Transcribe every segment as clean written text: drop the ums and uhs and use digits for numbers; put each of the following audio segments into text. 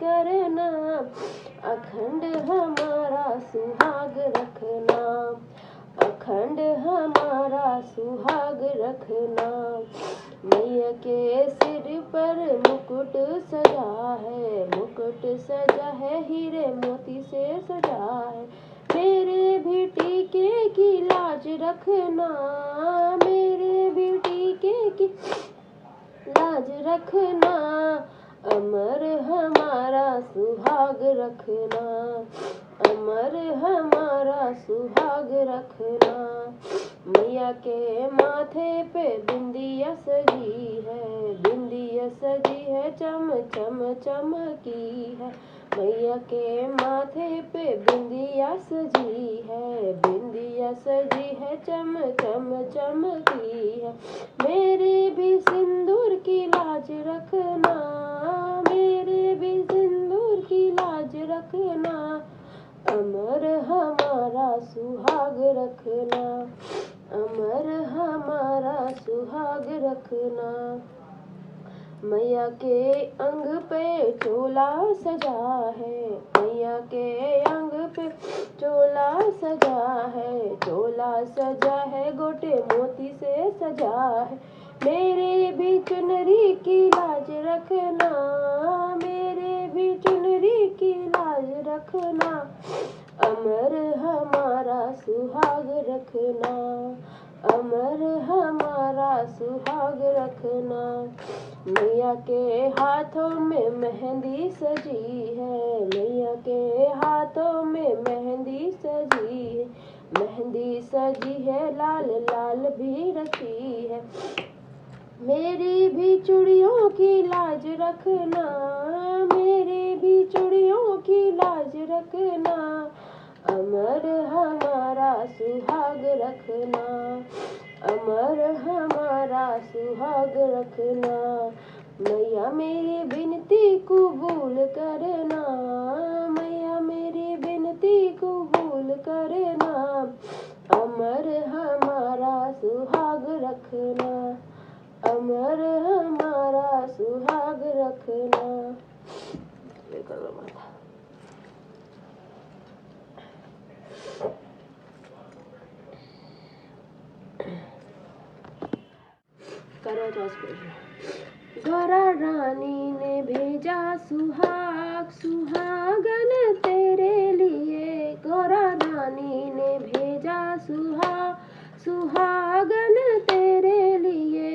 करना, अखंड हमारा सुहाग रखना, अखंड हमारा सुहाग रखना। मैया के सिर पर मुकुट सजा है, मुकुट सजा है, हीरे मोती से सजा है। मेरे भी टीके की लाज रखना, मेरे भी टीके की लाज रखना, अमर हमारा सुहाग रखना, अमर हमारा सुहाग रखना। मैया के माथे पे बिंदिया सजी है, बिंदिया सजी है, चम चम चमकी है। मैया के माथे पे बिंदिया सजी है, बिंदिया सजी है, चम चम चमकी है। मेरे भी सिंदूर की लाज रखना, मेरे भी सिंदूर की लाज रखना, अमर हमारा सुहाग रखना, अमर हमारा सुहाग रखना। मैया के अंग पे चोला सजा है, मैया के अंग पे चोला सजा है, चोला सजा है, गोटे मोती से सजा है। मेरे भी चुनरी की लाज रखना, मेरे भी चुनरी की लाज रखना, अमर हमारा सुहाग रखना, अमर हमारा सुहाग रखना। मैया के हाथों में मेहंदी सजी है, मैया के हाथों में मेहंदी सजी है, मेहंदी सजी है, लाल लाल भी रची है। मेरी भी चूड़ियों की लाज रखना, मेरी भी चूड़ियों की लाज रखना, अमर हमारा सुहाग रखना, अमर हमारा सुहाग रखना। मैया मेरी विनती कबूल करना, मैया मेरी विनती कबूल करना, अमर हमारा सुहाग रखना, अमर हमारा सुहाग रखना। करो तो गौरा रानी ने भेजा सुहाग, सुहागन तेरे लिए, गौरा रानी ने भेजा सुहाग, सुहागन तेरे लिए।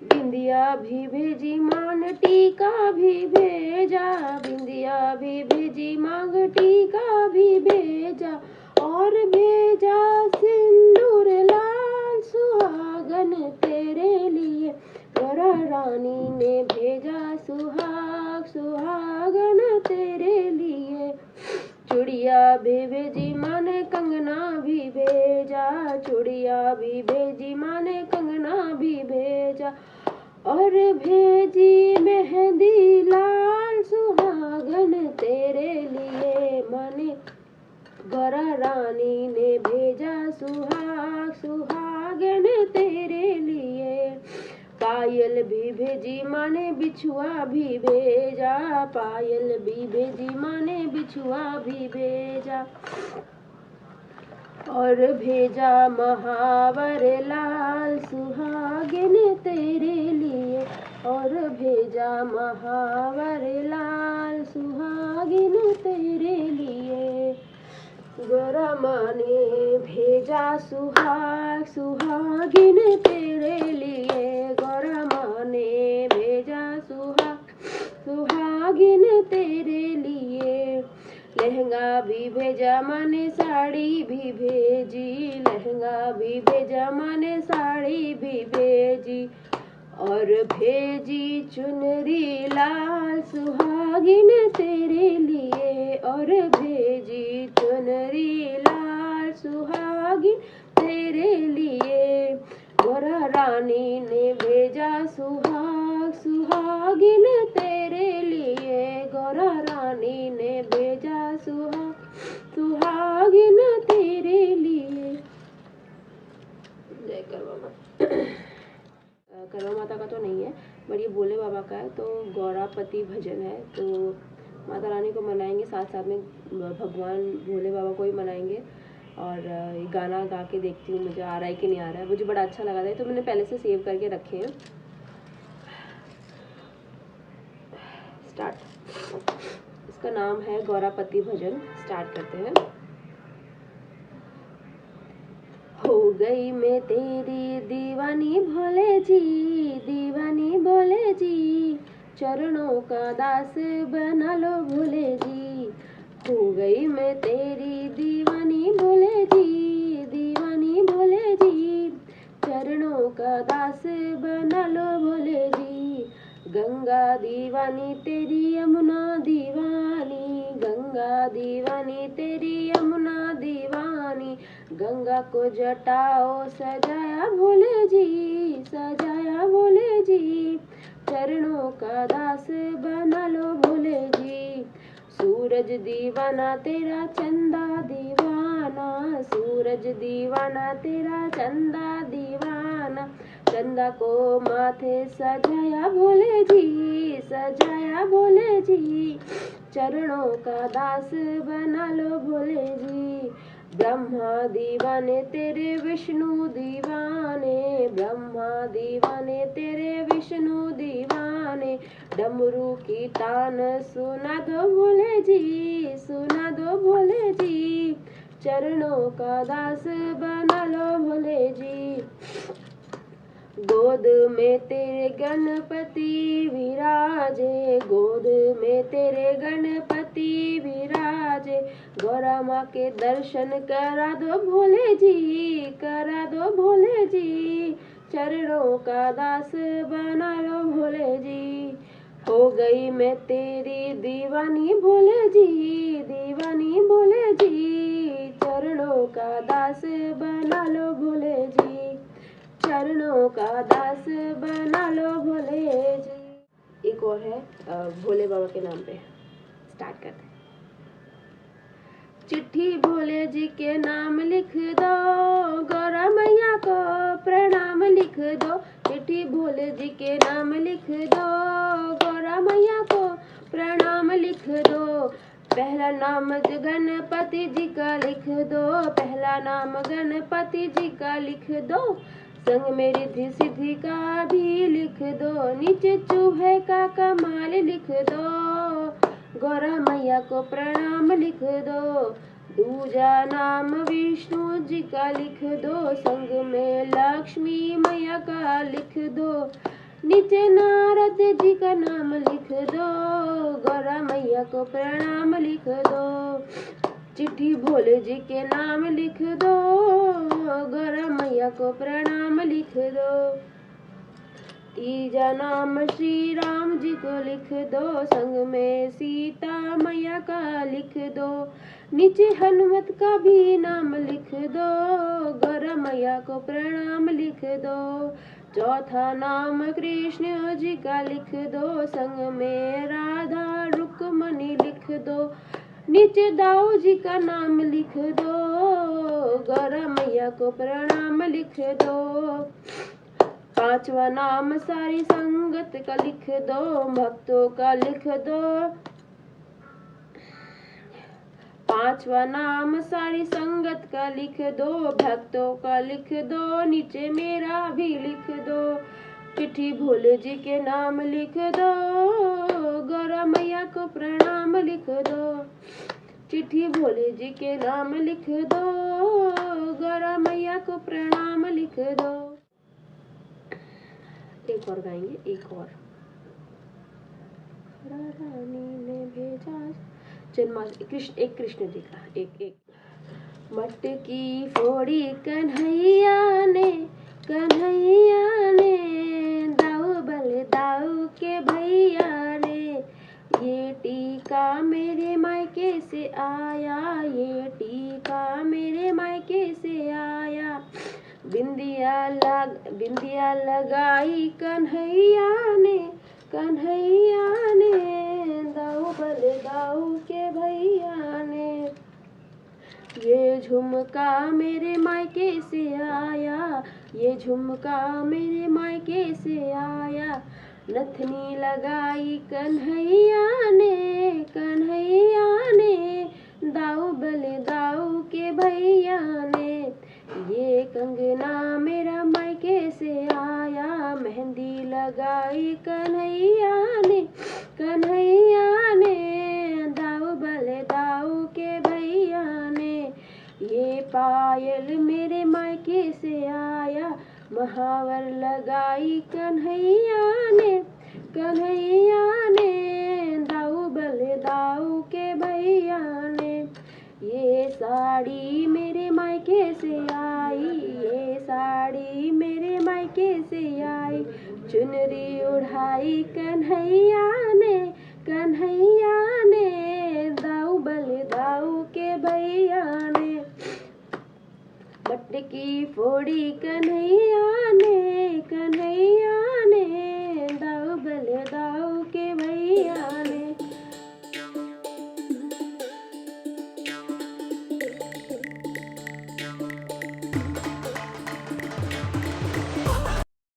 बिंदिया भी भेजी, मान टीका भी भेजा, बिंदिया भी भेजी, मांग टीका भी भेजा, और भेजा सिंदूर लाल सुहागन तेरे लिए। गौरा रानी ने भेजा सुहाग, सुहागन तेरे लिए। चूड़िया भी भेजी, माने कंगना भी भेजा, चूड़िया भी भेजी, माने कंगना भी भेजा, और भेजी मेहंदी लाल सुहागन तेरे लिए। माने गौरा रानी ने भेजा सुहाग, सुहागन तेरे लिए। पायल भी भेजी, माने बिछुआ भी भेजा, पायल भी भेजी, माने बिछुआ भी भेजा, और भेजा महावर लाल सुहागिन तेरे लिए, और भेजा महावर लाल सुहागिन तेरे लिए। गौरा माँ ने भेजा सुहाग, सुहागिन तेरे लिए, गौरा माँ ने भेजा सुहाग, सुहागिन तेरे लिए। लहंगा भी भेजा, माने साड़ी भी भेजी, लहंगा भी भेजा, माने साड़ी भी भेजी, और भेजी चुनरी लाल सुहागिन तेरे लिए, और भेजी चुनरी लाल सुहागिन तेरे लिए। गौरा रानी ने भेजा सुहाग, सुहागिन तेरे लिए, गौरा रानी ने भेजा सुहाग, सुहागिन तेरे लिए। जय करवा माता। करवा माता का तो नहीं है, बट ये भोले बाबा का है, तो गौरापति भजन है, तो माता रानी को मनाएंगे, साथ साथ में भगवान भोले बाबा को भी मनाएंगे। और ये गाना गा के देखती हूँ मुझे आ रहा है कि नहीं आ रहा है। मुझे बड़ा अच्छा लगा था, तो मैंने पहले से सेव करके रखे हैं। स्टार्ट। इसका नाम है गौरापति भजन। स्टार्ट करते हैं। हो गई मैं तेरी दीवानी भोले जी, दीवानी भोले जी, चरणों का दास बना लो भोले जी। हो गई मैं तेरी दीवानी भोले जी, दीवानी भोले जी, चरणों का दास बना लो भोले जी। गंगा दीवानी तेरी यमुना दीवानी, गंगा दीवानी तेरी यमुना दीवानी, गंगा को जटाओ सजाया भोले जी, सजाया भोले जी, चरणों का दास बना लो भोले जी। सूरज दीवाना तेरा चंदा दीवाना, सूरज दीवाना तेरा चंदा दीवाना, चंदा को माथे सजाया भोले जी, सजाया भोले जी, चरणों का दास बना लो भोले जी। ब्रह्मा दीवाने तेरे विष्णु दीवाने, ब्रह्मा दीवाने तेरे विष्णु दीवाने, डमरू की तान सुना दो भोले जी, सुना दो भोले जी, चरणों का दास बना लो भोले जी। गोद में तेरे गणपति विराजे, गोद में तेरे गणपति विराजे, गौरा माँ के दर्शन करा दो भोले जी, करा दो भोले जी, चरणों का दास बना लो भोले जी। हो गई मैं तेरी दीवानी भोले जी, दीवानी भोले जी, चरणों का दास बना लो भोले जी, चरणों का दास बना लो भोले जी। एक और है भोले बाबा के नाम पे। स्टार्ट करते हैं। चिट्ठी भोले जी के नाम लिख दो, गौरा मैया को प्रणाम लिख दो, चिट्ठी भोले जी के नाम लिख दो, गौरा मैया को प्रणाम लिख दो। पहला नाम गणपति जी का लिख दो, पहला नाम गणपति जी का लिख दो, संग में रिद्धि सिद्धि का भी लिख दो, नीचे चूहे का कमाल लिख दो, गौरा मैया को प्रणाम लिख दो। दूजा नाम विष्णु जी का लिख दो, संग में लक्ष्मी मैया का लिख दो, नीचे नारद जी का नाम लिख दो, गौरा मैया को प्रणाम लिख दो। चिट्ठी भोले जी के नाम लिख दो, गौरा मैया को प्रणाम लिख दो। तीजा नाम श्री राम जी को लिख दो, संग में सीता मैया का लिख दो, नीचे हनुमत का भी नाम लिख दो, गौरा मैया को प्रणाम लिख दो। चौथा नाम कृष्ण जी का लिख दो, संग में राधा रुक्मणी लिख दो, नीचे दाऊ जी का नाम लिख दो, गौरा मैया को प्रणाम लिख दो। पांचवा नाम सारी संगत का लिख दो, भक्तों का लिख दो, पांचवा नाम सारी संगत का लिख दो, भक्तों का लिख दो, नीचे मेरा भी लिख दो। चिट्ठी भोले जी के नाम लिख दो, गौरा मैया को प्रणाम लिख दो, चिट्ठी भोले जी के नाम लिख दो, गौरा मैया को प्रणाम लिख दो। एक और गाएंगे, एक और। रानी ने भेजा जन्माष्टमी, एक कृष्ण जी का, एक मटकी फोड़ी कन्हैया ने, कन्हैया ने, दाऊ बल दाऊ के भैया ने, ये टीका मेरे मायके से आया, ये टीका मेरे मायके से आया, बिंदिया लगाई कन्हैया ने, कन्हैया ने, दाऊ बल दाऊ के भैया ने, ये झुमका मेरे मायके से आया, ये झुमका मेरे मायके से आया, नथनी लगाई कन्हैया ने, कन्हैया ने, दाऊ बले दाऊ के भैया ने। ये कंगना मेरा मायके से आया, मेहंदी लगाई कन्हैया ने, कन्हैया ने, दाऊ बले दाऊ के भैया ने। ये पायल मेरे मायके से आया, महावर लगाई कन्हैया ने, कन्हैया ने, दाऊ बले दाऊ के भैया ने। ये साड़ी मेरे मायके से आई, ये साड़ी मेरे मायके से आई, चुनरी उड़ाई कन्हैया ने, कन्हैया ने, दाऊ बले दाऊ के भैया ने। मटकी फोड़ी कन्हैया ने, कन्हैया